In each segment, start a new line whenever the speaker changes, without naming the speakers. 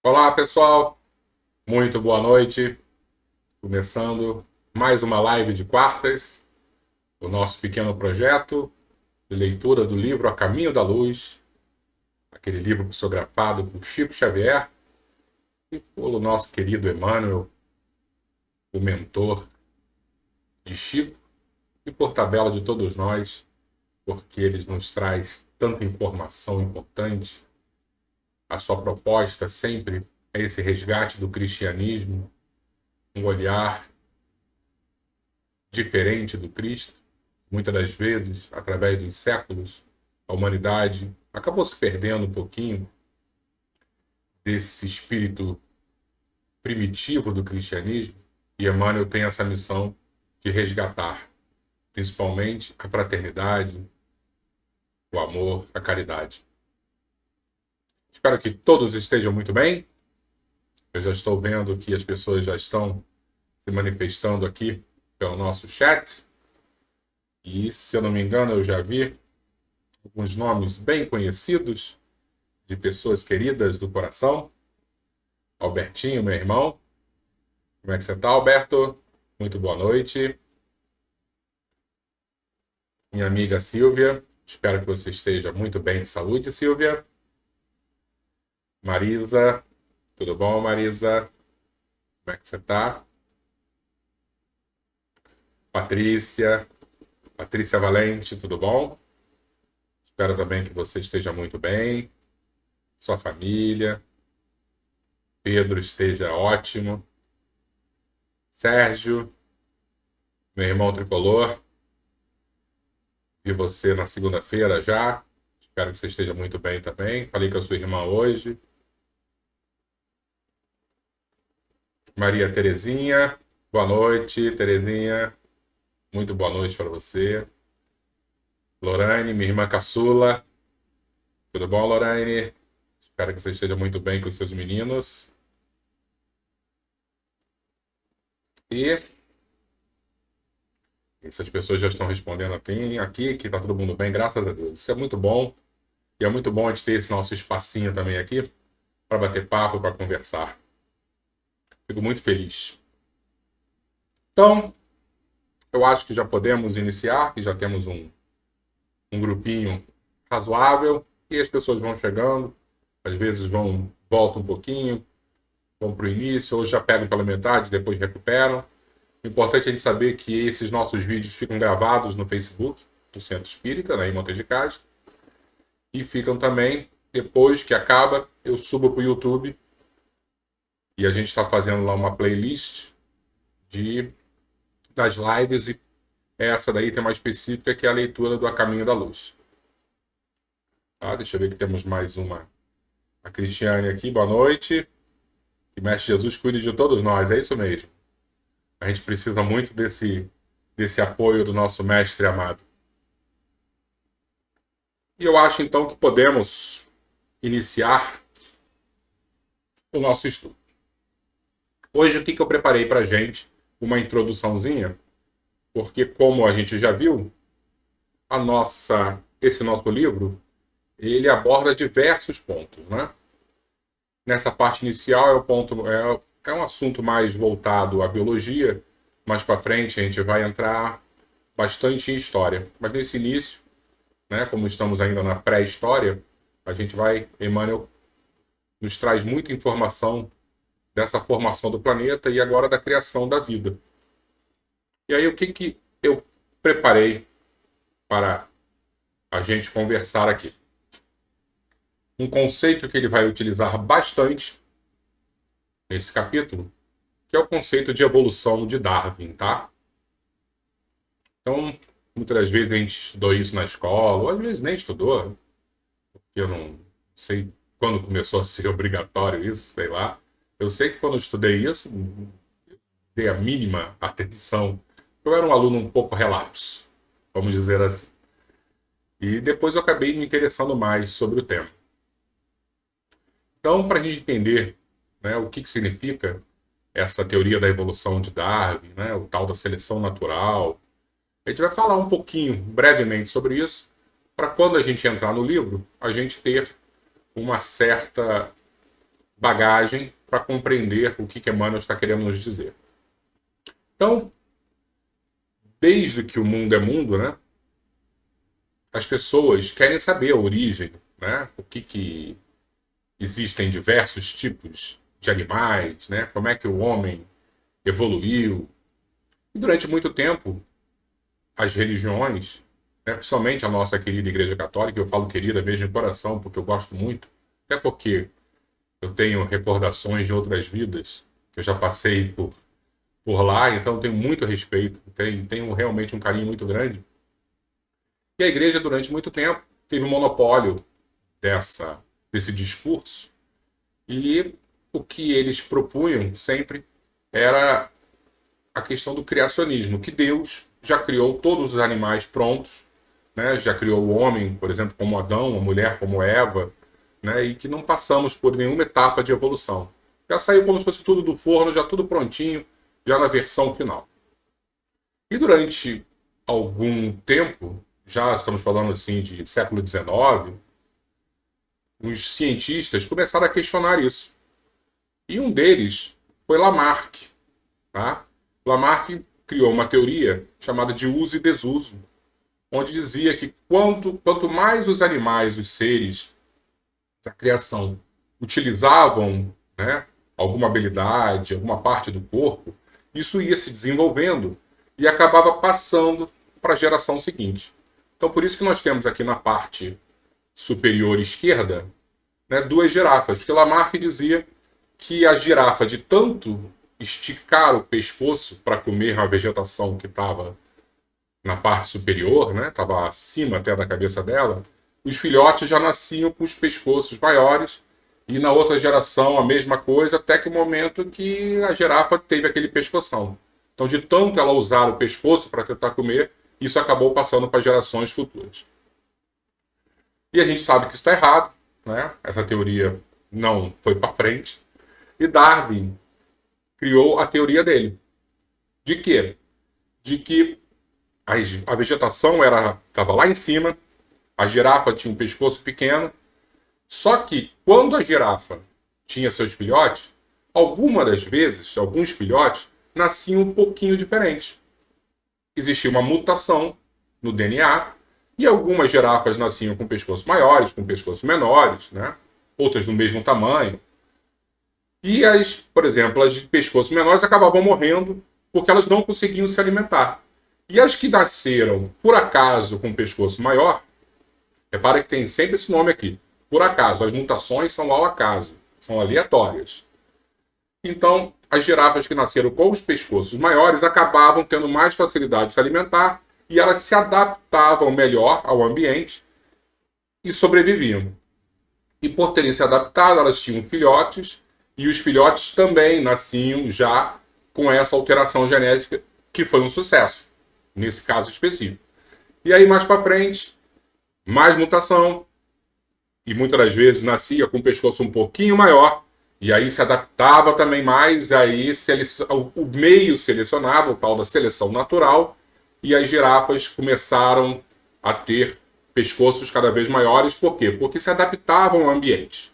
Olá, pessoal. Muito boa noite. Começando mais uma live de quartas, o nosso pequeno projeto de leitura do livro A Caminho da Luz, aquele livro psicografado por Chico Xavier e pelo nosso querido Emmanuel, o mentor de Chico e por tabela de todos nós, porque ele nos traz tanta informação importante. A sua proposta sempre é esse resgate do cristianismo, um olhar diferente do Cristo. Muitas das vezes, através dos séculos, a humanidade acabou se perdendo um pouquinho desse espírito primitivo do cristianismo, e Emmanuel tem essa missão de resgatar, principalmente a fraternidade, o amor, a caridade. Espero que todos estejam muito bem. Eu já estou vendo que as pessoas já estão se manifestando aqui pelo nosso chat. E, se eu não me engano, eu já vi alguns nomes bem conhecidos de pessoas queridas do coração. Albertinho, meu irmão. Como é que você está, Alberto? Muito boa noite. Minha amiga Silvia. Espero que você esteja muito bem de saúde, Silvia. Marisa. Tudo bom, Marisa? Como é que você está? Patrícia. Patrícia Valente, tudo bom? Espero também que você esteja muito bem. Sua família. Pedro esteja ótimo. Sérgio, meu irmão tricolor. Vi você na segunda-feira já. Espero que você esteja muito bem também. Falei com a sua irmã hoje. Maria Terezinha. Boa noite, Terezinha. Muito boa noite para você. Lorane, minha irmã caçula. Tudo bom, Lorane? Espero que você esteja muito bem com os seus meninos. E essas pessoas já estão respondendo aqui que está todo mundo bem, graças a Deus. Isso é muito bom. E é muito bom a gente ter esse nosso espacinho também aqui para bater papo, para conversar. Fico muito feliz. Então, eu acho que já podemos iniciar, que já temos um grupinho razoável e as pessoas vão chegando, às vezes voltam um pouquinho, vão para o início, ou já pegam pela metade, depois recuperam. O importante é a gente saber que esses nossos vídeos ficam gravados no Facebook, do Centro Espírita, em Monte de Castro, e ficam também, depois que acaba, eu subo para o YouTube e a gente está fazendo lá uma playlist das lives, e essa daí tem uma específica que é a leitura do A Caminho da Luz. Tá? Deixa eu ver que temos mais uma. A Cristiane aqui, boa noite. Que Mestre Jesus cuide de todos nós, é isso mesmo. A gente precisa muito desse apoio do nosso Mestre amado. E eu acho então que podemos iniciar o nosso estudo. Hoje o que eu preparei para a gente? Uma introduçãozinha, porque como a gente já viu, esse nosso livro, ele aborda diversos pontos, né? Nessa parte inicial é um assunto mais voltado à biologia, mais para frente a gente vai entrar bastante em história. Mas nesse início, né, como estamos ainda na pré-história, Emmanuel nos traz muita informação dessa formação do planeta e agora da criação da vida. E aí o que eu preparei para a gente conversar aqui? Um conceito que ele vai utilizar bastante nesse capítulo, que é o conceito de evolução de Darwin, tá? Então, muitas das vezes a gente estudou isso na escola, ou às vezes nem estudou, porque eu não sei quando começou a ser obrigatório isso, sei lá. Eu sei que quando eu estudei isso, dei a mínima atenção. Eu era um aluno um pouco relapso, vamos dizer assim. E depois eu acabei me interessando mais sobre o tema. Então, para a gente entender, né, o que significa essa teoria da evolução de Darwin, né, o tal da seleção natural, a gente vai falar um pouquinho, brevemente, sobre isso, para quando a gente entrar no livro, a gente ter uma certa bagagem para compreender o que Emmanuel está querendo nos dizer. Então, desde que o mundo é mundo, né, as pessoas querem saber a origem, né, o que existem diversos tipos de animais, né, como é que o homem evoluiu. E durante muito tempo, as religiões, né, principalmente a nossa querida Igreja Católica, eu falo querida mesmo de coração, porque eu gosto muito, até porque eu tenho recordações de outras vidas, que eu já passei por lá, então eu tenho muito respeito, tenho realmente um carinho muito grande. E a igreja, durante muito tempo, teve um monopólio desse discurso, e o que eles propunham sempre era a questão do criacionismo, que Deus já criou todos os animais prontos, né? Já criou o homem, por exemplo, como Adão, a mulher como Eva, né? E que não passamos por nenhuma etapa de evolução. Já saiu como se fosse tudo do forno, já tudo prontinho, já na versão final. E durante algum tempo, já estamos falando assim de século XIX, os cientistas começaram a questionar isso. E um deles foi Lamarck. Tá? Lamarck criou uma teoria chamada de uso e desuso, onde dizia que quanto mais os animais, os seres da criação, utilizavam, né, alguma habilidade, alguma parte do corpo, isso ia se desenvolvendo e acabava passando para a geração seguinte. Então, por isso que nós temos aqui na parte superior esquerda, né, duas girafas, porque Lamarck dizia que a girafa, de tanto esticar o pescoço para comer a vegetação que estava na parte superior, né, estava acima até da cabeça dela, os filhotes já nasciam com os pescoços maiores, e na outra geração a mesma coisa, até que o momento que a girafa teve aquele pescoção. Então, de tanto ela usar o pescoço para tentar comer, isso acabou passando para gerações futuras. E a gente sabe que isso está errado, né? Essa teoria não foi para frente. E Darwin criou a teoria dele. De quê? De que a vegetação estava lá em cima, a girafa tinha um pescoço pequeno, só que quando a girafa tinha seus filhotes, algumas das vezes, alguns filhotes, nasciam um pouquinho diferentes. Existia uma mutação no DNA, e algumas girafas nasciam com pescoços maiores, com pescoços menores, né? Outras do mesmo tamanho. E por exemplo, as de pescoços menores acabavam morrendo porque elas não conseguiam se alimentar. E as que nasceram, por acaso, com pescoço maior, repara que tem sempre esse nome aqui, por acaso, as mutações são ao acaso, são aleatórias. Então, as girafas que nasceram com os pescoços maiores acabavam tendo mais facilidade de se alimentar e elas se adaptavam melhor ao ambiente e sobreviviam. E por terem se adaptado, elas tinham filhotes, e os filhotes também nasciam já com essa alteração genética, que foi um sucesso, nesse caso específico. E aí, mais para frente, mais mutação, e muitas das vezes nascia com o pescoço um pouquinho maior, e aí se adaptava também mais, aí o meio selecionava, o tal da seleção natural, e as girafas começaram a ter pescoços cada vez maiores. Por quê? Porque se adaptavam ao ambiente.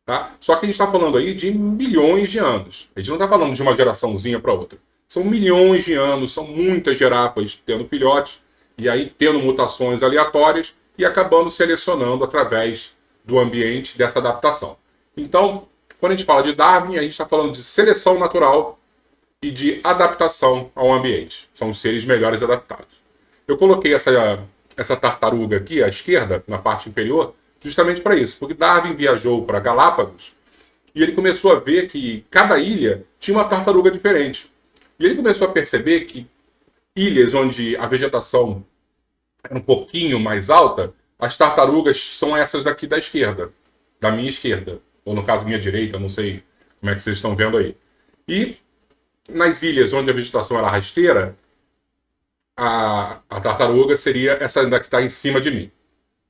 Tá? Só que a gente está falando aí de milhões de anos. A gente não está falando de uma geraçãozinha para outra. São milhões de anos, são muitas girafas tendo filhotes, e aí tendo mutações aleatórias, e acabando selecionando através do ambiente dessa adaptação. Então, quando a gente fala de Darwin, a gente está falando de seleção natural e de adaptação ao ambiente. São os seres melhores adaptados. Eu coloquei essa tartaruga aqui à esquerda, na parte inferior, justamente para isso. Porque Darwin viajou para Galápagos e ele começou a ver que cada ilha tinha uma tartaruga diferente. E ele começou a perceber que ilhas onde a vegetação era um pouquinho mais alta, as tartarugas são essas daqui da esquerda, da minha esquerda. Ou no caso, minha direita, não sei como é que vocês estão vendo aí. E nas ilhas onde a vegetação era rasteira, a tartaruga seria essa daqui que está em cima de mim.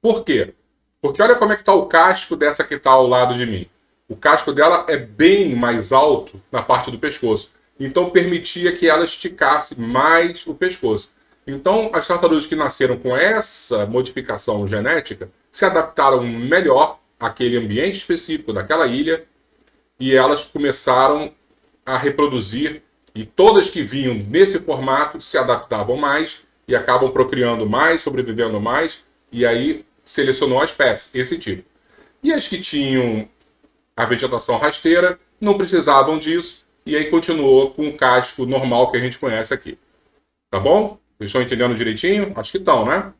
Por quê? Porque olha como é que está o casco dessa que está ao lado de mim. O casco dela é bem mais alto na parte do pescoço. Então permitia que ela esticasse mais o pescoço. Então as tartarugas que nasceram com essa modificação genética se adaptaram melhor àquele ambiente específico daquela ilha e elas começaram a reproduzir, e todas que vinham nesse formato se adaptavam mais e acabam procriando mais, sobrevivendo mais, e aí selecionou a espécie, esse tipo. E as que tinham a vegetação rasteira não precisavam disso, e aí continuou com o casco normal que a gente conhece aqui. Tá bom? Vocês estão entendendo direitinho? Acho que estão, né?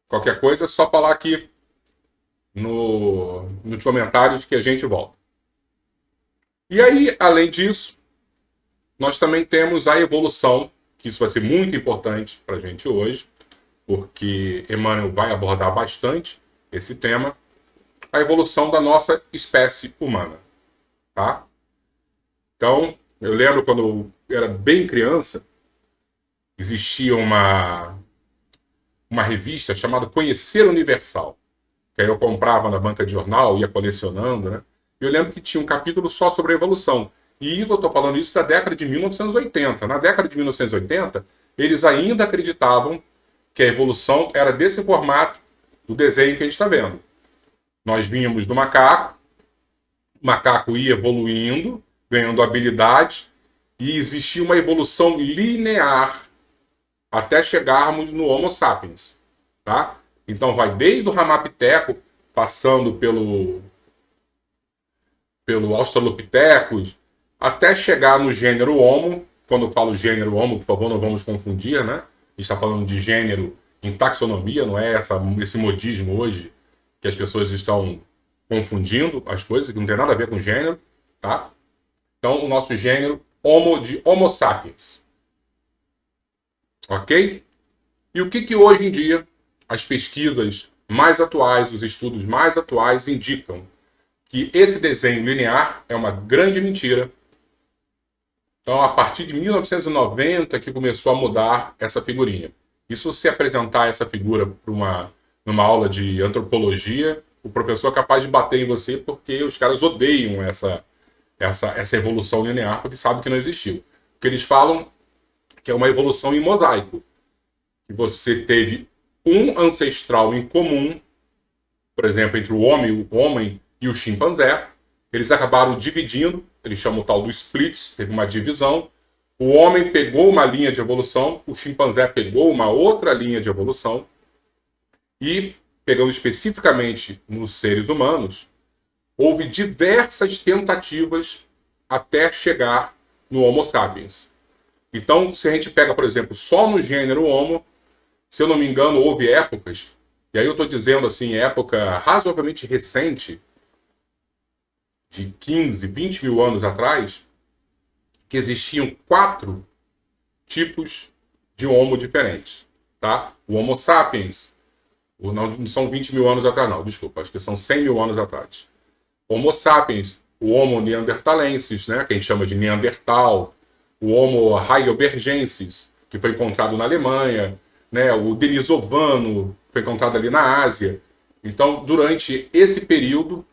Qualquer coisa é só falar aqui nos comentários que a gente volta. E aí, além disso, nós também temos a evolução, que isso vai ser muito importante para a gente hoje, porque Emmanuel vai abordar bastante esse tema, a evolução da nossa espécie humana. Tá? Então, eu lembro quando eu era bem criança, existia uma revista chamada Conhecer Universal, que aí eu comprava na banca de jornal, ia colecionando, né? E eu lembro que tinha um capítulo só sobre a evolução. E eu estou falando isso da década de 1980. Na década de 1980, eles ainda acreditavam que a evolução era desse formato do desenho que a gente está vendo. Nós vínhamos do macaco, o macaco ia evoluindo, ganhando habilidades, e existia uma evolução linear até chegarmos no Homo sapiens. Tá? Então vai desde o Ramapiteco, passando pelo Australopithecus, até chegar no gênero Homo. Quando eu falo gênero Homo, por favor, não vamos confundir, né? A gente está falando de gênero em taxonomia, não é esse modismo hoje que as pessoas estão confundindo as coisas, que não tem nada a ver com gênero, tá? Então, o nosso gênero Homo de Homo sapiens. Ok? E o que hoje em dia as pesquisas mais atuais, os estudos mais atuais indicam? Que esse desenho linear é uma grande mentira. Então, a partir de 1990 que começou a mudar essa figurinha. E se você apresentar essa figura para numa aula de antropologia, o professor é capaz de bater em você porque os caras odeiam essa evolução linear, porque sabem que não existiu. Porque eles falam que é uma evolução em mosaico. Que você teve um ancestral em comum, por exemplo, entre o homem e o chimpanzé. Eles acabaram dividindo, eles chamam o tal do splits, teve uma divisão. O homem pegou uma linha de evolução, o chimpanzé pegou uma outra linha de evolução, e, pegando especificamente nos seres humanos, houve diversas tentativas até chegar no Homo sapiens. Então, se a gente pega, por exemplo, só no gênero Homo, se eu não me engano, houve épocas, e aí eu estou dizendo assim, época razoavelmente recente, de 15, 20 mil anos atrás, que existiam 4 tipos de Homo diferentes. Tá? O Homo sapiens, não são 20 mil anos atrás, não, desculpa, acho que são 100 mil anos atrás. Homo sapiens, o Homo neanderthalensis, né, que a gente chama de Neandertal, o Homo heidelbergensis, que foi encontrado na Alemanha, né, o denisovano, foi encontrado ali na Ásia. Então, durante esse período,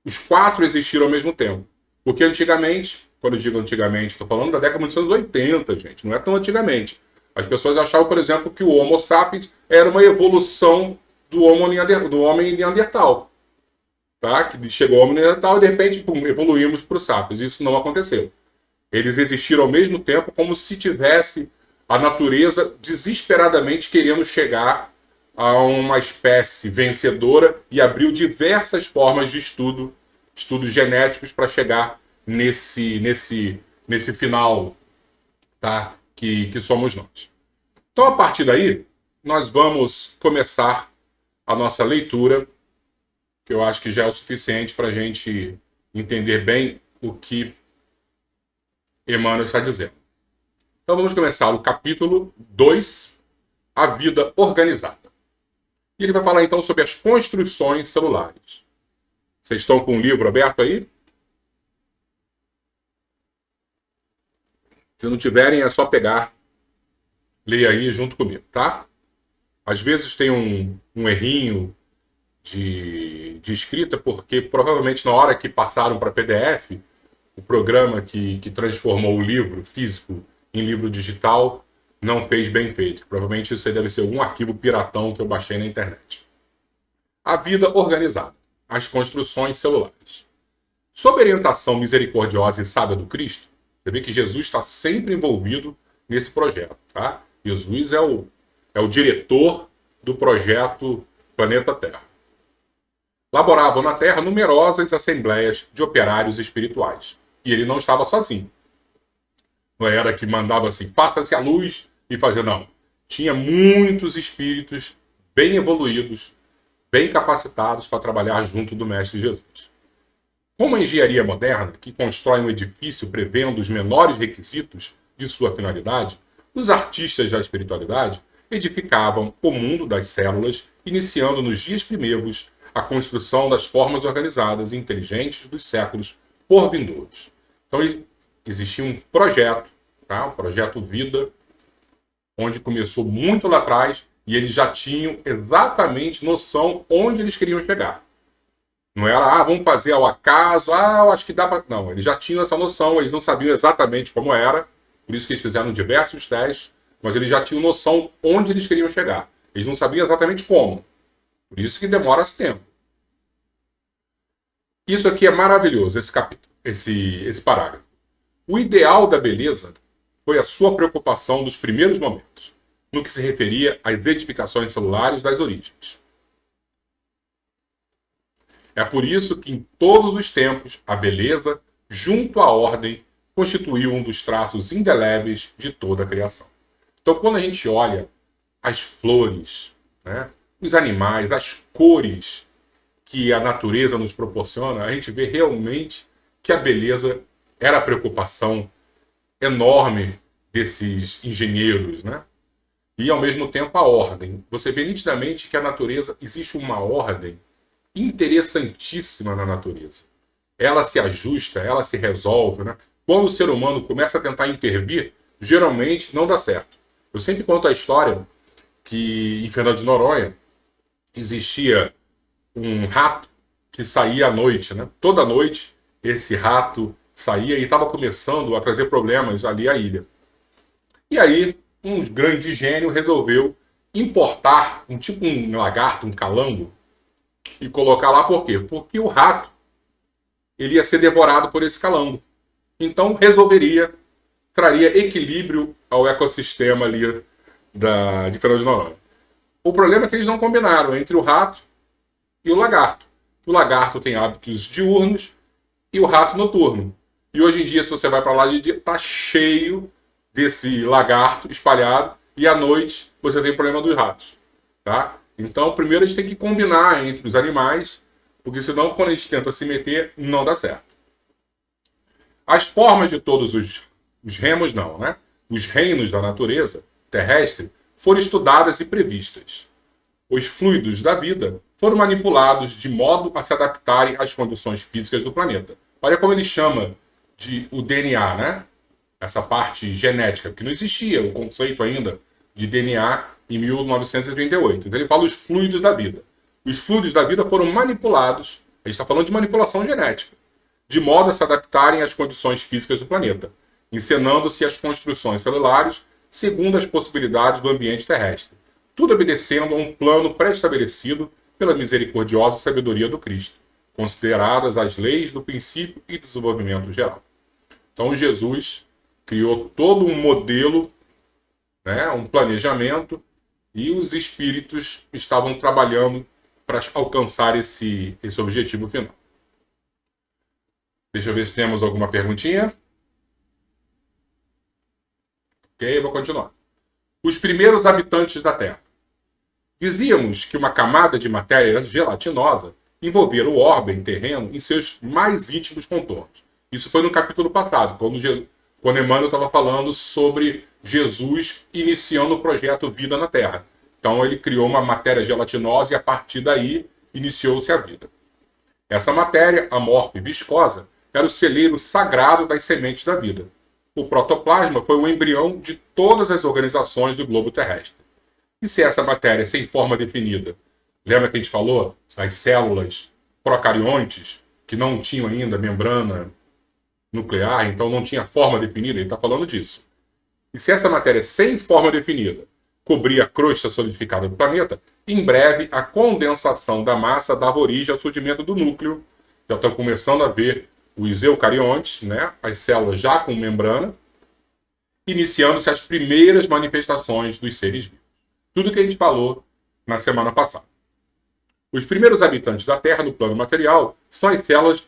os 4 existiram ao mesmo tempo. Porque antigamente, quando eu digo antigamente, estou falando da década de 1980, gente, não é tão antigamente. As pessoas achavam, por exemplo, que o Homo sapiens era uma evolução do homem neandertal. Tá? Que chegou ao homem neandertal e, de repente, pum, evoluímos para o sapiens. Isso não aconteceu. Eles existiram ao mesmo tempo como se tivesse a natureza desesperadamente querendo chegar a uma espécie vencedora e abriu diversas formas de estudos genéticos para chegar nesse final, tá? Que somos nós. Então, a partir daí, nós vamos começar a nossa leitura, que eu acho que já é o suficiente para a gente entender bem o que Emmanuel está dizendo. Então, vamos começar o capítulo 2, a vida organizada. E ele vai falar, então, sobre as construções celulares. Vocês estão com o livro aberto aí? Se não tiverem, é só pegar, ler aí junto comigo, tá? Às vezes tem um errinho de escrita, porque provavelmente na hora que passaram para PDF, o programa que transformou o livro físico em livro digital não fez bem feito. Provavelmente isso aí deve ser algum arquivo piratão que eu baixei na internet. A vida organizada. as construções celulares. Sob a orientação misericordiosa e sábia do Cristo, você vê que Jesus está sempre envolvido nesse projeto. Tá? Jesus é o diretor do projeto Planeta Terra. Laboravam na Terra numerosas assembleias de operários espirituais. E ele não estava sozinho. Não era que mandava assim, faça-se a luz e fazia, não. Tinha muitos espíritos bem evoluídos, bem capacitados para trabalhar junto do Mestre Jesus. Como a engenharia moderna, que constrói um edifício prevendo os menores requisitos de sua finalidade, os artistas da espiritualidade edificavam o mundo das células, iniciando nos dias primeiros a construção das formas organizadas e inteligentes dos séculos por vindouros. Então existia um projeto, tá? O projeto Vida, onde começou muito lá atrás e eles já tinham exatamente noção onde eles queriam chegar. Não era, vamos fazer ao acaso, eu acho que dá para... Não, eles já tinham essa noção, eles não sabiam exatamente como era, por isso que eles fizeram diversos testes, mas eles já tinham noção onde eles queriam chegar. Eles não sabiam exatamente como. Por isso que demora esse tempo. Isso aqui é maravilhoso, esse capítulo, esse parágrafo. O ideal da beleza foi a sua preocupação dos primeiros momentos, no que se referia às edificações celulares das origens. É por isso que, em todos os tempos, a beleza, junto à ordem, constituiu um dos traços indeléveis de toda a criação. Então, quando a gente olha as flores, né, os animais, as cores que a natureza nos proporciona, a gente vê realmente que a beleza era a preocupação enorme desses engenheiros, né? E, ao mesmo tempo, a ordem. Você vê nitidamente que a natureza, existe uma ordem interessantíssima na natureza. Ela se ajusta, ela se resolve, né? Quando o ser humano começa a tentar intervir, geralmente não dá certo. Eu sempre conto a história que em Fernando de Noronha existia um rato que saía à noite, né? Toda noite esse rato saía e estava começando a trazer problemas ali à ilha. E aí um grande gênio resolveu importar um lagarto, um calango, e colocar lá por quê? Porque o rato ele ia ser devorado por esse calango. Então traria equilíbrio ao ecossistema ali de Fernando de Noronha. O problema é que eles não combinaram entre o rato e o lagarto. O lagarto tem hábitos diurnos e o rato noturno. E hoje em dia, se você vai para lá de dia, tá cheio desse lagarto espalhado e à noite você tem o problema dos ratos. Tá? Então, primeiro a gente tem que combinar entre os animais, porque senão quando a gente tenta se meter, não dá certo. As formas de todos os remos não, né? Os reinos da natureza terrestre foram estudadas e previstas. Os fluidos da vida foram manipulados de modo a se adaptarem às condições físicas do planeta. Olha como ele chama o DNA, né? Essa parte genética, que não existia o conceito ainda de DNA em 1938. Então ele fala os fluidos da vida. Os fluidos da vida foram manipulados, a gente está falando de manipulação genética, de modo a se adaptarem às condições físicas do planeta, encenando-se as construções celulares segundo as possibilidades do ambiente terrestre, tudo obedecendo a um plano pré-estabelecido pela misericordiosa sabedoria do Cristo, consideradas as leis do princípio e desenvolvimento geral. Então Jesus criou todo um modelo, né, um planejamento, e os espíritos estavam trabalhando para alcançar esse objetivo final. Deixa eu ver se temos alguma perguntinha. Ok, eu vou continuar. Os primeiros habitantes da Terra. Dizíamos que uma camada de matéria gelatinosa envolvia o orbe terreno em seus mais íntimos contornos. Isso foi no capítulo passado, quando Emmanuel estava falando sobre Jesus iniciando o projeto Vida na Terra. Então ele criou uma matéria gelatinosa e a partir daí iniciou-se a vida. Essa matéria, amorfa e viscosa, era o celeiro sagrado das sementes da vida. O protoplasma foi o embrião de todas as organizações do globo terrestre. E se essa matéria sem forma definida, lembra que a gente falou? As células procariontes, que não tinham ainda membrana nuclear, então não tinha forma definida, ele está falando disso. E se essa matéria sem forma definida cobrir a crosta solidificada do planeta, em breve a condensação da massa dava origem ao surgimento do núcleo. Já estão começando a ver os eucariontes, né? As células já com membrana, iniciando-se as primeiras manifestações dos seres vivos. Tudo que a gente falou na semana passada. Os primeiros habitantes da Terra no plano material são as células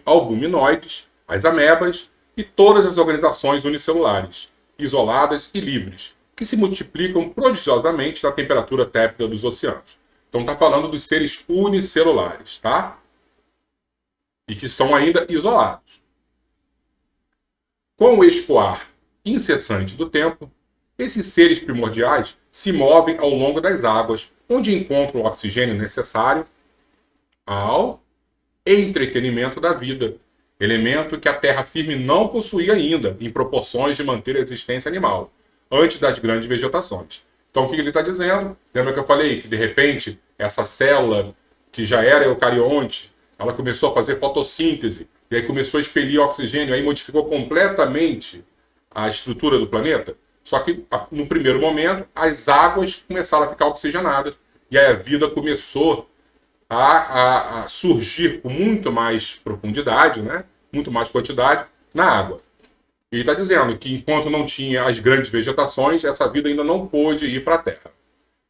albuminoides, as amebas e todas as organizações unicelulares, isoladas e livres, que se multiplicam prodigiosamente na temperatura tépida dos oceanos. Então está falando dos seres unicelulares, tá? E que são ainda isolados. Com o escoar incessante do tempo, esses seres primordiais se movem ao longo das águas, onde encontram o oxigênio necessário ao entretenimento da vida, elemento que a terra firme não possuía ainda, em proporções de manter a existência animal, antes das grandes vegetações. Então, o que ele está dizendo? Lembra que eu falei que, de repente, essa célula, que já era eucarionte, ela começou a fazer fotossíntese, e aí começou a expelir oxigênio, aí modificou completamente a estrutura do planeta? Só que, no primeiro momento, as águas começaram a ficar oxigenadas, e aí a vida começou a surgir com muito mais profundidade, né? Muito mais quantidade na água. E ele está dizendo que enquanto não tinha as grandes vegetações, essa vida ainda não pôde ir para a Terra.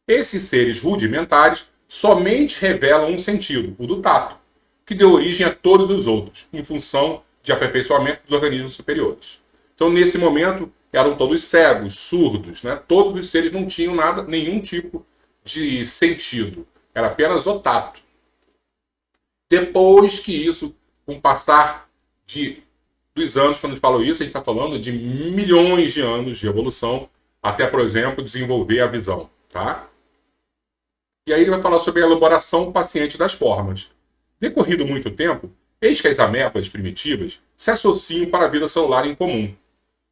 Esses seres rudimentares somente revelam um sentido, o do tato, que deu origem a todos os outros, em função de aperfeiçoamento dos organismos superiores. Então, nesse momento, eram todos cegos, surdos, né? Todos os seres não tinham nada, nenhum tipo de sentido. Era apenas o tato. Depois que isso, com o passar dos anos, quando a gente falou isso, a gente está falando de milhões de anos de evolução, até, por exemplo, desenvolver a visão, tá? E aí ele vai falar sobre a elaboração paciente das formas. Decorrido muito tempo, eis que as amebas primitivas se associam para a vida celular em comum,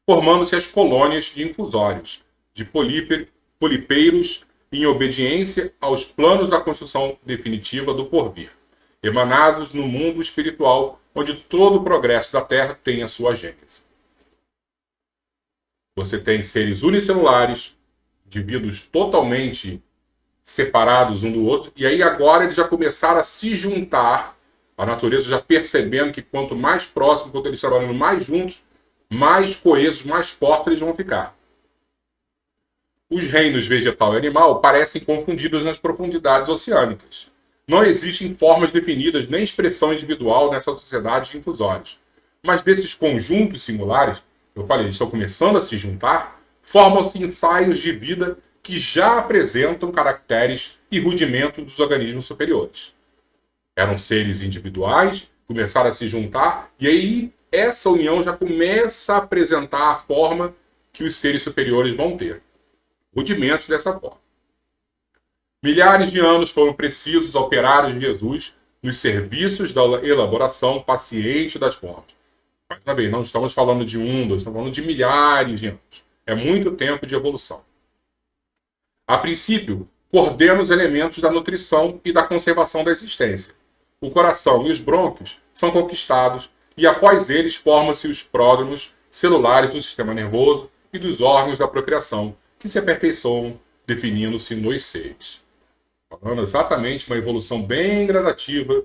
formando-se as colônias de infusórios, de polipeiros, em obediência aos planos da construção definitiva do porvir, emanados no mundo espiritual, onde todo o progresso da Terra tem a sua gênese. Você tem seres unicelulares, indivíduos totalmente separados um do outro, e aí agora eles já começaram a se juntar, a natureza já percebendo que quanto mais próximo, quanto eles trabalhando mais juntos, mais coesos, mais fortes eles vão ficar. Os reinos vegetal e animal parecem confundidos nas profundidades oceânicas. Não existem formas definidas nem expressão individual nessa sociedade de infusórios. Mas desses conjuntos singulares, eu falei, eles estão começando a se juntar, formam-se ensaios de vida que já apresentam caracteres e rudimentos dos organismos superiores. Eram seres individuais, começaram a se juntar, e aí essa união já começa a apresentar a forma que os seres superiores vão ter. Rudimentos dessa forma. Milhares de anos foram precisos ao operário de Jesus nos serviços da elaboração paciente das formas. Mais uma vez, não estamos falando de dois, estamos falando de milhares de anos. É muito tempo de evolução. A princípio, coordena os elementos da nutrição e da conservação da existência. O coração e os brônquios são conquistados e após eles formam-se os pródromos celulares do sistema nervoso e dos órgãos da procriação, que se aperfeiçoam, definindo-se nos seres. Falando exatamente uma evolução bem gradativa.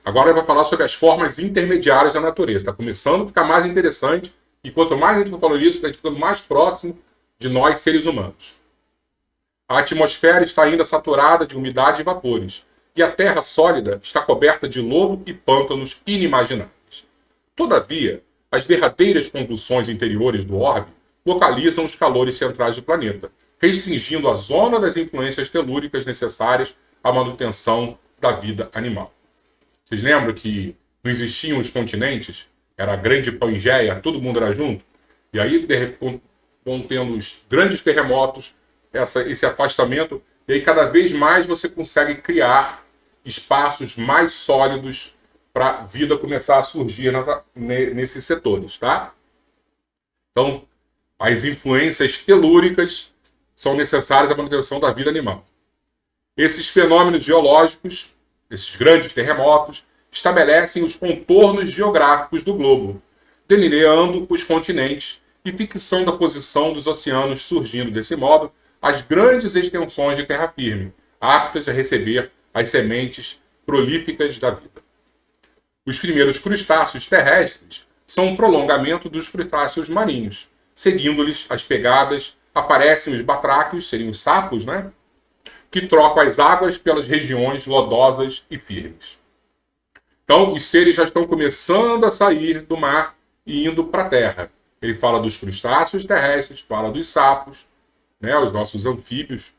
Agora ele vai falar sobre as formas intermediárias da natureza. Está começando a ficar mais interessante, e quanto mais a gente for falando isso, a gente fica mais próximo de nós, seres humanos. A atmosfera está ainda saturada de umidade e vapores, e a terra sólida está coberta de lodo e pântanos inimagináveis. Todavia, as derradeiras convulsões interiores do orbe localizam os calores centrais do planeta, restringindo a zona das influências telúricas necessárias à manutenção da vida animal. Vocês lembram que não existiam os continentes? Era a grande Pangeia, todo mundo era junto? E aí, de repente, vão tendo os grandes terremotos, esse afastamento, e aí cada vez mais você consegue criar espaços mais sólidos para a vida começar a surgir nesses setores, tá? Então, as influências telúricas são necessárias à manutenção da vida animal. Esses fenômenos geológicos, esses grandes terremotos, estabelecem os contornos geográficos do globo, delineando os continentes e fixando a posição dos oceanos, surgindo desse modo as grandes extensões de terra firme, aptas a receber as sementes prolíficas da vida. Os primeiros crustáceos terrestres são um prolongamento dos crustáceos marinhos. Seguindo-lhes as pegadas, aparecem os batráquios, seriam os sapos, né? Que trocam as águas pelas regiões lodosas e firmes. Então, os seres já estão começando a sair do mar e indo para a terra. Ele fala dos crustáceos terrestres, fala dos sapos, né, os nossos anfíbios,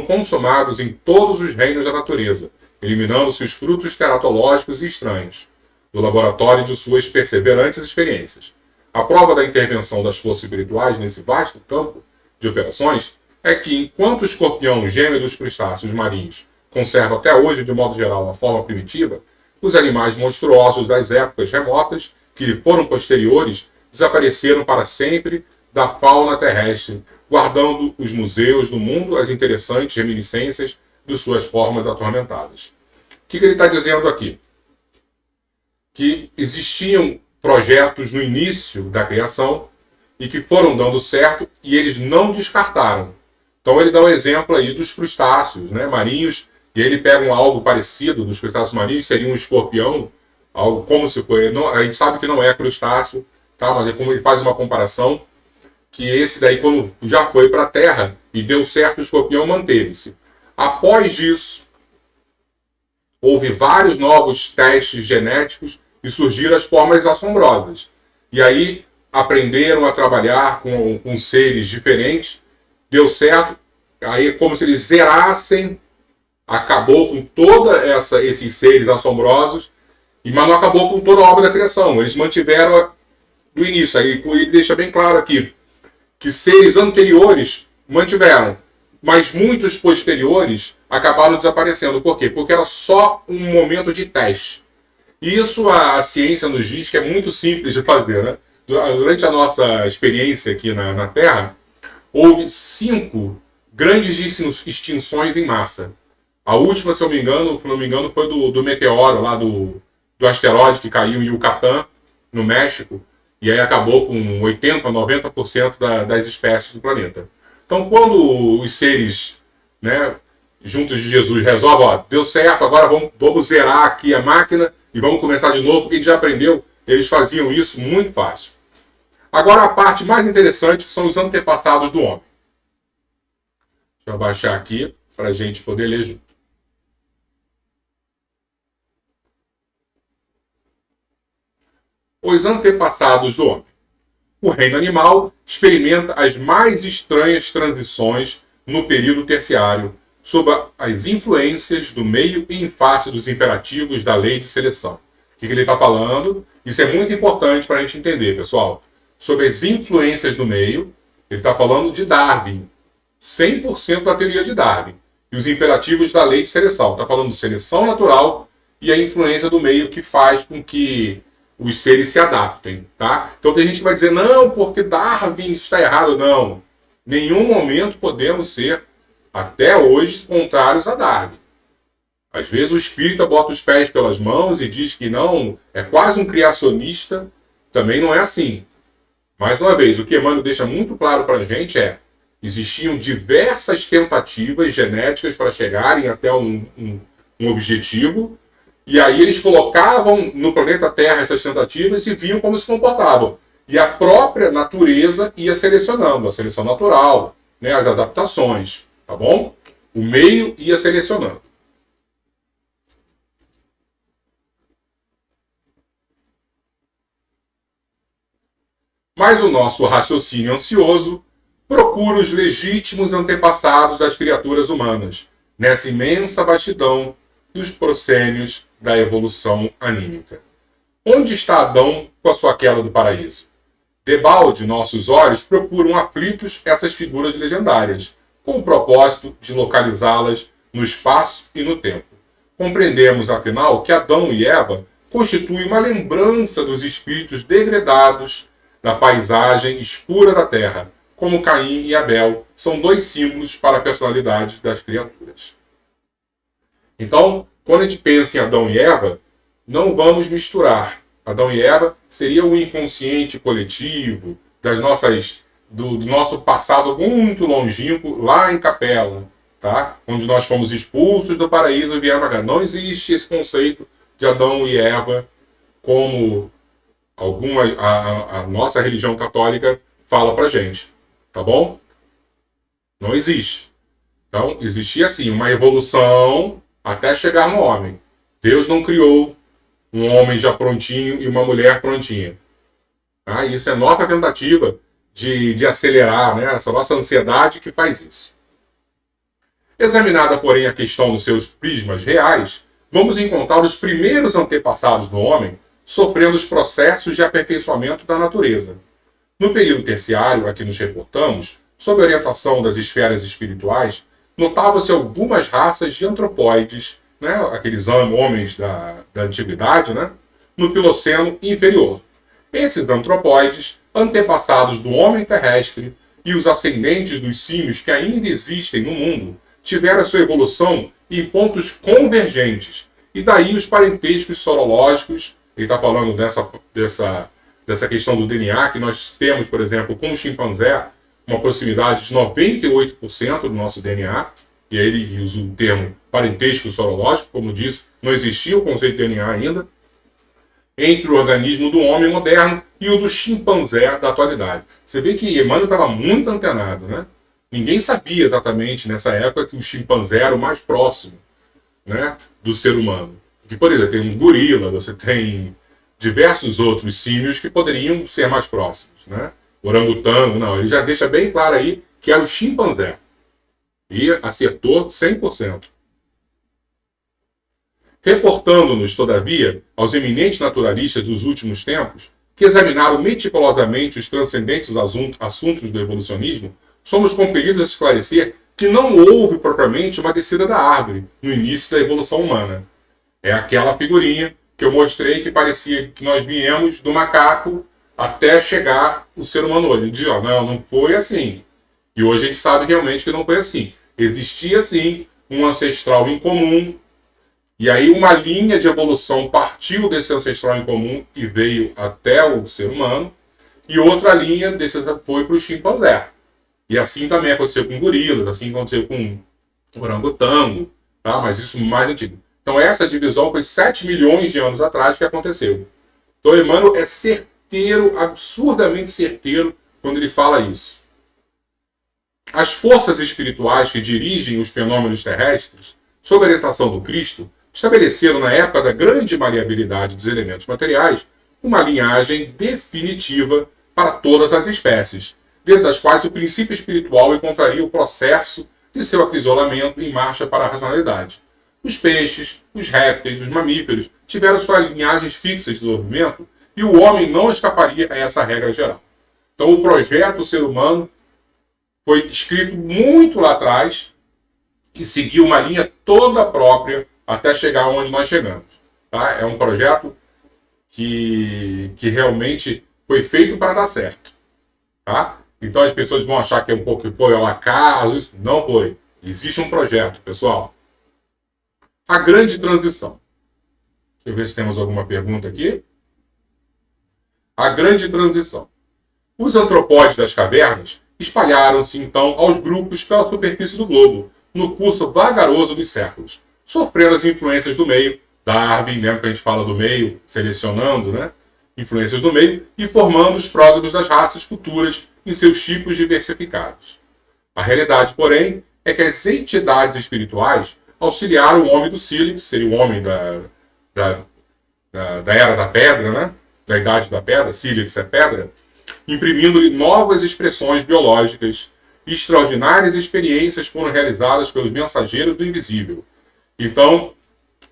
consumados em todos os reinos da natureza, eliminando-se os frutos teratológicos e estranhos, do laboratório de suas perseverantes experiências. A prova da intervenção das forças espirituais nesse vasto campo de operações é que, enquanto o escorpião gêmeo dos crustáceos marinhos conserva até hoje, de modo geral, a forma primitiva, os animais monstruosos das épocas remotas, que lhe foram posteriores, desapareceram para sempre da fauna terrestre, guardando os museus do mundo as interessantes reminiscências de suas formas atormentadas. O que ele está dizendo aqui? Que existiam projetos no início da criação e que foram dando certo e eles não descartaram. Então ele dá o exemplo aí dos crustáceos, né, marinhos, e aí ele pega algo parecido dos crustáceos marinhos, seria um escorpião, algo como se fosse. A gente sabe que não é crustáceo, tá? Mas é como ele faz uma comparação, que esse daí, quando já foi para a Terra e deu certo, o escorpião manteve-se. Após isso, houve vários novos testes genéticos e surgiram as formas assombrosas. E aí aprenderam a trabalhar com seres diferentes, deu certo, aí é como se eles zerassem, acabou com todos esses seres assombrosos, mas não acabou com toda a obra da criação. Eles mantiveram do início. Aí ele deixa bem claro aqui que seres anteriores mantiveram, mas muitos posteriores acabaram desaparecendo. Por quê? Porque era só um momento de teste. E isso a ciência nos diz que é muito simples de fazer, né? Durante a nossa experiência aqui na Terra, houve 5 grandes extinções em massa. A última, se eu não me engano, foi do meteoro lá do asteroide que caiu em Yucatán, no México, e aí acabou com 80% a 90% das espécies do planeta. Então, quando os seres, né, juntos de Jesus resolvem, ó, deu certo, agora vamos zerar aqui a máquina e vamos começar de novo, porque a gente já aprendeu, eles faziam isso muito fácil. Agora a parte mais interessante, que são os antepassados do homem. Deixa eu abaixar aqui para a gente poder ler junto. Os antepassados do homem. O reino animal experimenta as mais estranhas transições no período terciário, sob as influências do meio e em face dos imperativos da lei de seleção. O que ele está falando? Isso é muito importante para a gente entender, pessoal. Sobre as influências do meio, ele está falando de Darwin. 100% da teoria de Darwin. E os imperativos da lei de seleção. Está falando de seleção natural e a influência do meio que faz com que os seres se adaptem, tá? Então tem gente que vai dizer, não, porque Darwin está errado. Não. Em nenhum momento podemos ser, até hoje, contrários a Darwin. Às vezes o espírita bota os pés pelas mãos e diz que não, é quase um criacionista. Também não é assim. Mais uma vez, o que Emmanuel deixa muito claro para a gente é: existiam diversas tentativas genéticas para chegarem até um objetivo, e aí eles colocavam no planeta Terra essas tentativas e viam como se comportavam. E a própria natureza ia selecionando, a seleção natural, né, as adaptações, tá bom? O meio ia selecionando. Mas o nosso raciocínio ansioso procura os legítimos antepassados das criaturas humanas, nessa imensa vastidão dos proscênios da evolução anímica. Onde está Adão com a sua queda do paraíso? Debalde, nossos olhos procuram aflitos essas figuras legendárias, com o propósito de localizá-las no espaço e no tempo. Compreendemos, afinal, que Adão e Eva constituem uma lembrança dos espíritos degradados da paisagem escura da Terra, como Caim e Abel são 2 símbolos para a personalidade das criaturas. Então, quando a gente pensa em Adão e Eva, não vamos misturar. Adão e Eva seria o inconsciente coletivo do nosso passado muito longínquo lá em Capela, tá? Onde nós fomos expulsos do paraíso e viemos para cá. Não existe esse conceito de Adão e Eva como a nossa religião católica fala pra gente, tá bom? Não existe. Então, existia assim uma evolução até chegar no homem. Deus não criou um homem já prontinho e uma mulher prontinha. Tá? Isso é nossa tentativa de acelerar, né? Essa nossa ansiedade que faz isso. Examinada, porém, a questão nos seus prismas reais, vamos encontrar os primeiros antepassados do homem sofrendo os processos de aperfeiçoamento da natureza. No período terciário, a que nos reportamos, sob a orientação das esferas espirituais, notavam-se algumas raças de antropóides, né, aqueles homens da antiguidade, né, no Piloceno inferior. Esses antropóides, antepassados do homem terrestre e os ascendentes dos símios que ainda existem no mundo, tiveram a sua evolução em pontos convergentes, e daí os parentescos sorológicos. Ele está falando dessa questão do DNA, que nós temos, por exemplo, com o chimpanzé, uma proximidade de 98% do nosso DNA, e aí ele usa o termo parentesco sorológico, como disse, não existia o conceito de DNA ainda, entre o organismo do homem moderno e o do chimpanzé da atualidade. Você vê que Emmanuel estava muito antenado, né? Ninguém sabia exatamente nessa época que o chimpanzé era o mais próximo, né, do ser humano. Que, por exemplo, tem um gorila, você tem diversos outros símios que poderiam ser mais próximos, né? Orangotango, não, ele já deixa bem claro aí que é o chimpanzé. E acertou 100%. Reportando-nos, todavia, aos eminentes naturalistas dos últimos tempos, que examinaram meticulosamente os transcendentes assuntos do evolucionismo, somos compelidos a esclarecer que não houve propriamente uma descida da árvore no início da evolução humana. É aquela figurinha que eu mostrei que parecia que nós viemos do macaco até chegar o ser humano hoje. Ele diz, não foi assim. E hoje a gente sabe realmente que não foi assim. Existia, sim, um ancestral em comum, e aí uma linha de evolução partiu desse ancestral em comum e veio até o ser humano, e outra linha foi para o chimpanzé. E assim também aconteceu com gorilas, assim aconteceu com orangotango, tá? Mas isso mais antigo. Então essa divisão foi 7 milhões de anos atrás que aconteceu. Então Emmanuel é certeiro, absurdamente certeiro, quando ele fala isso. As forças espirituais que dirigem os fenômenos terrestres, sob a orientação do Cristo, estabeleceram na época da grande maleabilidade dos elementos materiais uma linhagem definitiva para todas as espécies, dentro das quais o princípio espiritual encontraria o processo de seu acrisolamento em marcha para a racionalidade. Os peixes, os répteis, os mamíferos tiveram suas linhagens fixas de desenvolvimento e o homem não escaparia a essa regra geral. Então o projeto ser humano foi escrito muito lá atrás e seguiu uma linha toda própria até chegar onde nós chegamos. Tá? É um projeto que realmente foi feito para dar certo. Tá? Então as pessoas vão achar que é um pouco que foi ao acaso, isso não foi. Existe um projeto, pessoal. A grande transição. Deixa eu ver se temos alguma pergunta aqui. A grande transição. Os antropóides das cavernas espalharam-se então aos grupos pela superfície do globo, no curso vagaroso dos séculos, sofrendo as influências do meio, Darwin, lembra que a gente fala do meio, selecionando, né? Influências do meio, e formando os pródromos das raças futuras em seus tipos diversificados. A realidade, porém, é que as entidades espirituais auxiliaram o homem do sílix, seria o homem da Era da Pedra, né? Da Idade da Pedra, sílix é pedra, imprimindo-lhe novas expressões biológicas, e extraordinárias experiências foram realizadas pelos mensageiros do invisível. Então,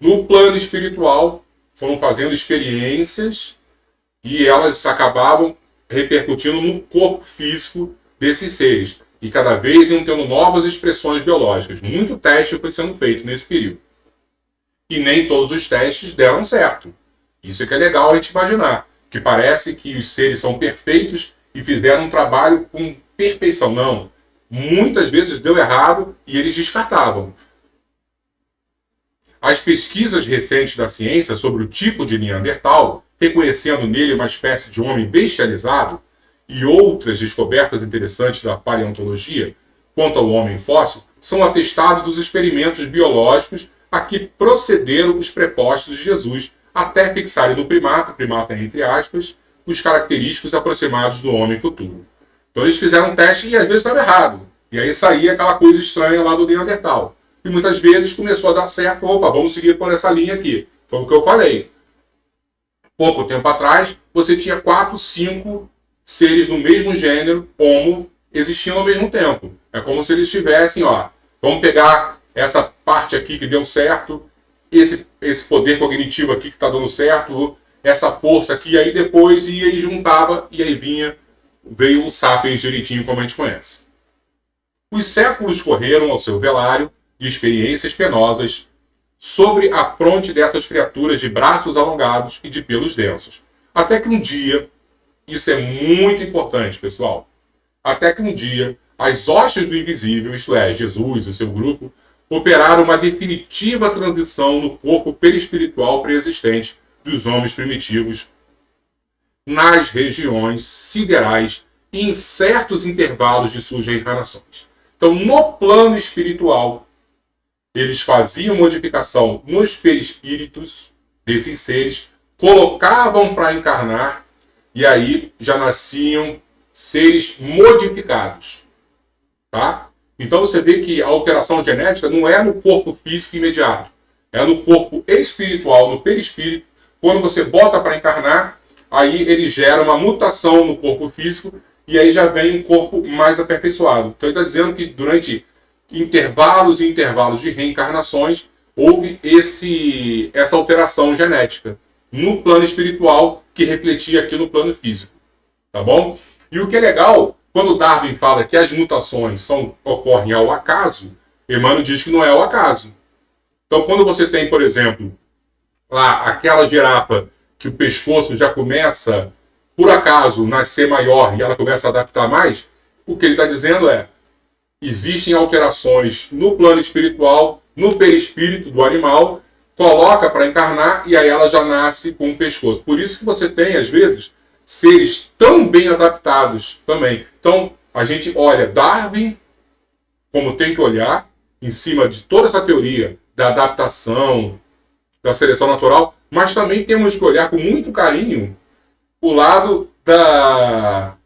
no plano espiritual, foram fazendo experiências e elas acabavam repercutindo no corpo físico desses seres. E cada vez iam tendo novas expressões biológicas. Muito teste foi sendo feito nesse período. E nem todos os testes deram certo. Isso é que é legal a gente imaginar. Que parece que os seres são perfeitos e fizeram um trabalho com perfeição. Não. Muitas vezes deu errado e eles descartavam. As pesquisas recentes da ciência sobre o tipo de Neandertal reconhecendo nele uma espécie de homem bestializado, e outras descobertas interessantes da paleontologia quanto ao homem fóssil são atestados dos experimentos biológicos a que procederam os prepostos de Jesus até fixarem no primata entre aspas, os característicos aproximados do homem futuro. Então eles fizeram um teste e às vezes estava errado. E aí saía aquela coisa estranha lá do Neandertal. E muitas vezes começou a dar certo, opa, vamos seguir por essa linha aqui. Foi o que eu falei. Pouco tempo atrás, você tinha 4, 5 seres no mesmo gênero, Homo, existindo ao mesmo tempo. É como se eles tivessem, vamos pegar essa parte aqui que deu certo, esse poder cognitivo aqui que está dando certo, essa força aqui, aí depois ia e juntava, e aí veio o Sapiens direitinho como a gente conhece. Os séculos correram ao seu velário de experiências penosas sobre a fronte dessas criaturas de braços alongados e de pelos densos. Até que um dia, isso é muito importante, pessoal, até que um dia, as hostes do invisível, isto é, Jesus e seu grupo, operaram uma definitiva transição no corpo perispiritual pré-existente dos homens primitivos nas regiões siderais e em certos intervalos de suas reencarnações. Então, no plano espiritual, eles faziam modificação nos perispíritos desses seres, colocavam para encarnar, e aí já nasciam seres modificados. Tá? Então você vê que a alteração genética não é no corpo físico imediato, é no corpo espiritual, no perispírito. Quando você bota para encarnar, aí ele gera uma mutação no corpo físico, e aí já vem um corpo mais aperfeiçoado. Então ele está dizendo que durante intervalos e intervalos de reencarnações, houve essa alteração genética no plano espiritual que refletia aqui no plano físico. Tá bom? E o que é legal, quando Darwin fala que as mutações ocorrem ao acaso, Emmanuel diz que não é ao acaso. Então, quando você tem, por exemplo, lá aquela girafa que o pescoço já começa, por acaso, nascer maior e ela começa a adaptar mais, o que ele está dizendo é: existem alterações no plano espiritual, no perispírito do animal, coloca para encarnar e aí ela já nasce com o pescoço. Por isso que você tem, às vezes, seres tão bem adaptados também. Então, a gente olha Darwin, como tem que olhar, em cima de toda essa teoria da adaptação, da seleção natural, mas também temos que olhar com muito carinho o lado da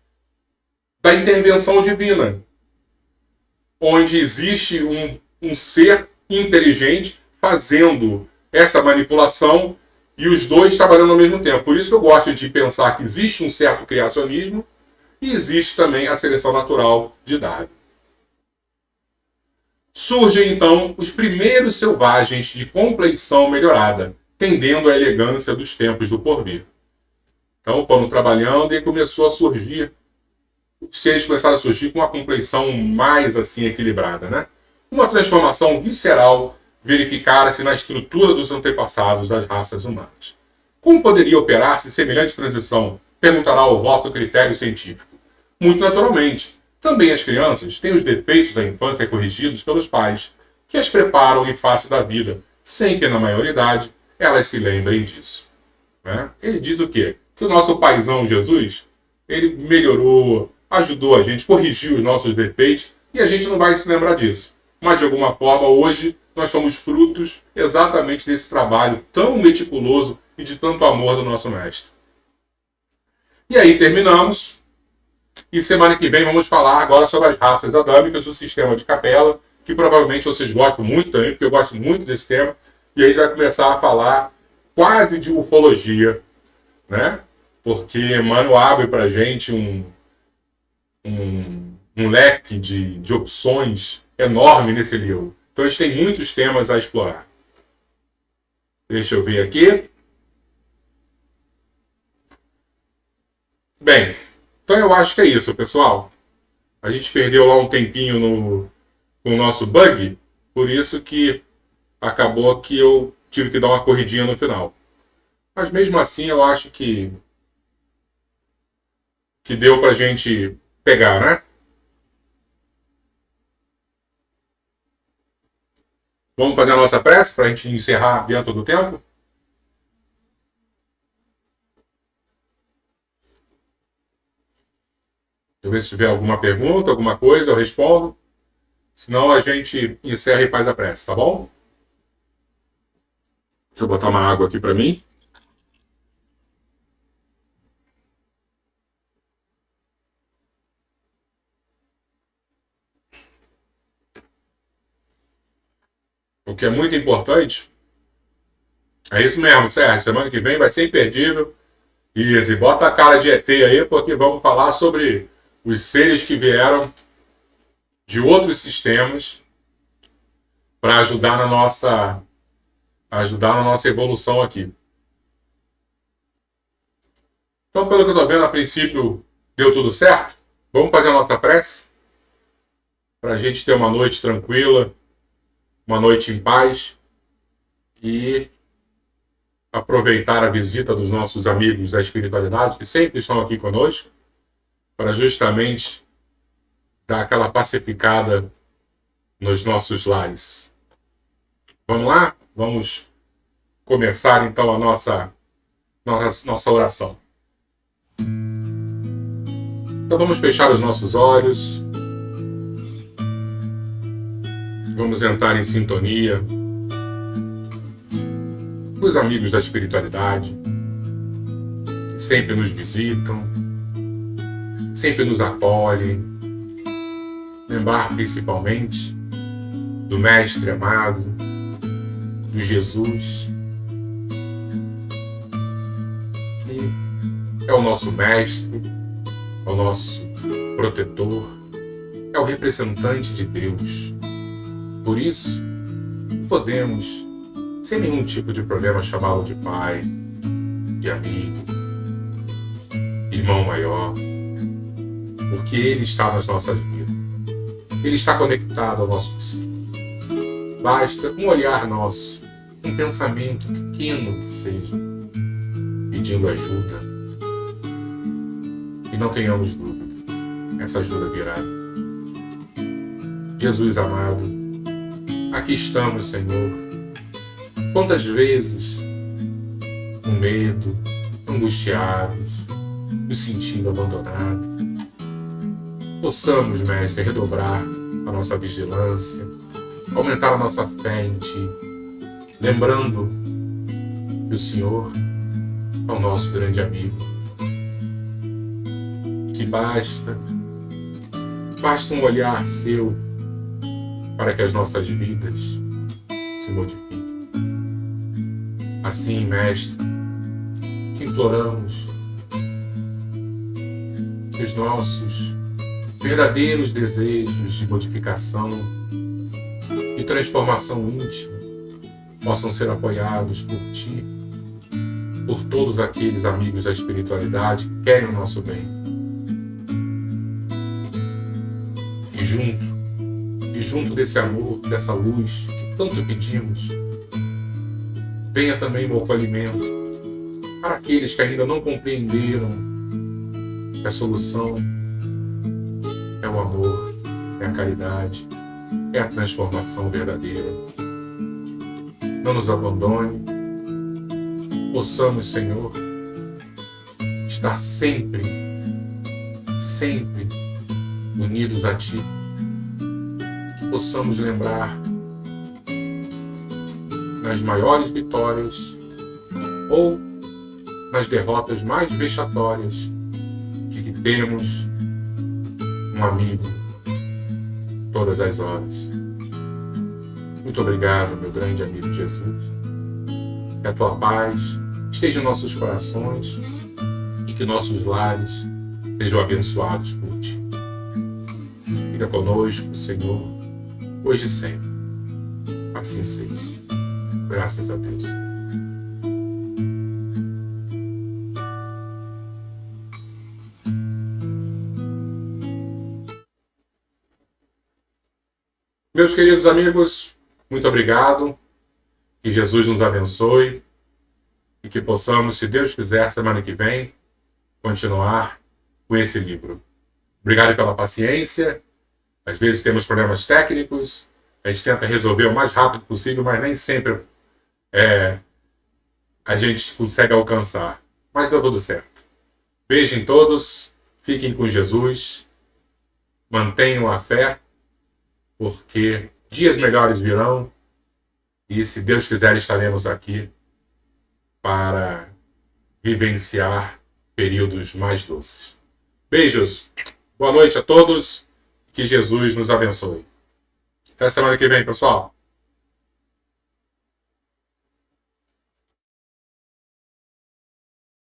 intervenção divina, onde existe um ser inteligente fazendo essa manipulação e os dois trabalhando ao mesmo tempo. Por isso que eu gosto de pensar que existe um certo criacionismo e existe também a seleção natural de Darwin. Surgem, então, os primeiros selvagens de compleição melhorada, tendendo à elegância dos tempos do porvir. Então, foram trabalhando e começou a surgir, os seres começaram a surgir com uma compleição mais assim equilibrada, né? Uma transformação visceral verificara-se na estrutura dos antepassados das raças humanas. Como poderia operar-se semelhante transição? Perguntará o vosso critério científico. Muito naturalmente. Também as crianças têm os defeitos da infância corrigidos pelos pais, que as preparam em face da vida, sem que na maioridade elas se lembrem disso. Né? Ele diz o quê? Que o nosso paizão Jesus, ele melhorou, ajudou a gente, corrigiu os nossos defeitos, e a gente não vai se lembrar disso. Mas de alguma forma, hoje, nós somos frutos exatamente desse trabalho tão meticuloso e de tanto amor do nosso mestre. E aí terminamos. E semana que vem vamos falar agora sobre as raças adâmicas, o sistema de Capella, que provavelmente vocês gostam muito também, porque eu gosto muito desse tema. E aí a gente vai começar a falar quase de ufologia, né? Porque Emmanuel abre para a gente um leque de opções enorme nesse livro. Então a gente tem muitos temas a explorar. Deixa eu ver aqui. Bem, então eu acho que é isso, pessoal. A gente perdeu lá um tempinho com o nosso bug, por isso que acabou que eu tive que dar uma corridinha no final. Mas mesmo assim eu acho que deu pra gente pegar, né? Vamos fazer a nossa prece para a gente encerrar dentro do tempo? eu ver se tiver alguma pergunta, alguma coisa, eu respondo. Senão a gente encerra e faz a prece, tá bom? Deixa eu botar uma água aqui para mim. O que é muito importante é isso mesmo, Sérgio. Semana que vem vai ser imperdível. E bota a cara de ET aí, porque vamos falar sobre os seres que vieram de outros sistemas para ajudar na nossa evolução aqui. Então, pelo que eu estou vendo, a princípio deu tudo certo. Vamos fazer a nossa prece para a gente ter uma noite tranquila, uma noite em paz e aproveitar a visita dos nossos amigos da espiritualidade, que sempre estão aqui conosco, para justamente dar aquela pacificada nos nossos lares. Vamos lá? Vamos começar então a nossa oração. Então vamos fechar os nossos olhos. Vamos entrar em sintonia com os amigos da espiritualidade, que sempre nos visitam, sempre nos acolhem. Lembrar principalmente do Mestre amado, do Jesus, que é o nosso Mestre, é o nosso protetor, é o representante de Deus. Por isso, podemos, sem nenhum tipo de problema, chamá-lo de Pai, de amigo, irmão maior, porque Ele está nas nossas vidas. Ele está conectado ao nosso psique. Basta um olhar nosso, um pensamento pequeno que seja, pedindo ajuda. E não tenhamos dúvida, essa ajuda virá. Jesus amado, aqui estamos, Senhor. Quantas vezes, com medo, angustiados, nos sentindo abandonados, possamos, Mestre, redobrar a nossa vigilância, aumentar a nossa fé em Ti, lembrando que o Senhor é o nosso grande amigo, que basta um olhar Seu para que as nossas vidas se modifiquem. Assim, Mestre, te imploramos que os nossos verdadeiros desejos de modificação, de transformação íntima, possam ser apoiados por Ti, por todos aqueles amigos da espiritualidade que querem o nosso bem. E junto desse amor, dessa luz que tanto pedimos, venha também o acolhimento para aqueles que ainda não compreenderam que a solução é o amor, é a caridade, é a transformação verdadeira. Não nos abandone, possamos, Senhor, estar sempre unidos a Ti, que possamos lembrar nas maiores vitórias ou nas derrotas mais vexatórias de que temos um amigo todas as horas. Muito obrigado, meu grande amigo Jesus. Que a Tua paz esteja em nossos corações e que nossos lares sejam abençoados por Ti. Fica conosco, Senhor, hoje e sempre. Assim seja. Graças a Deus. Meus queridos amigos, muito obrigado. Que Jesus nos abençoe e que possamos, se Deus quiser, semana que vem, continuar com esse livro. Obrigado pela paciência. Às vezes temos problemas técnicos, a gente tenta resolver o mais rápido possível, mas nem sempre a gente consegue alcançar. Mas deu tudo certo. Beijo em todos, fiquem com Jesus mantenham a fé, porque dias melhores virão e, se Deus quiser, estaremos aqui para vivenciar períodos mais doces. Beijos, boa noite a todos, que Jesus nos abençoe. Até semana que vem, pessoal.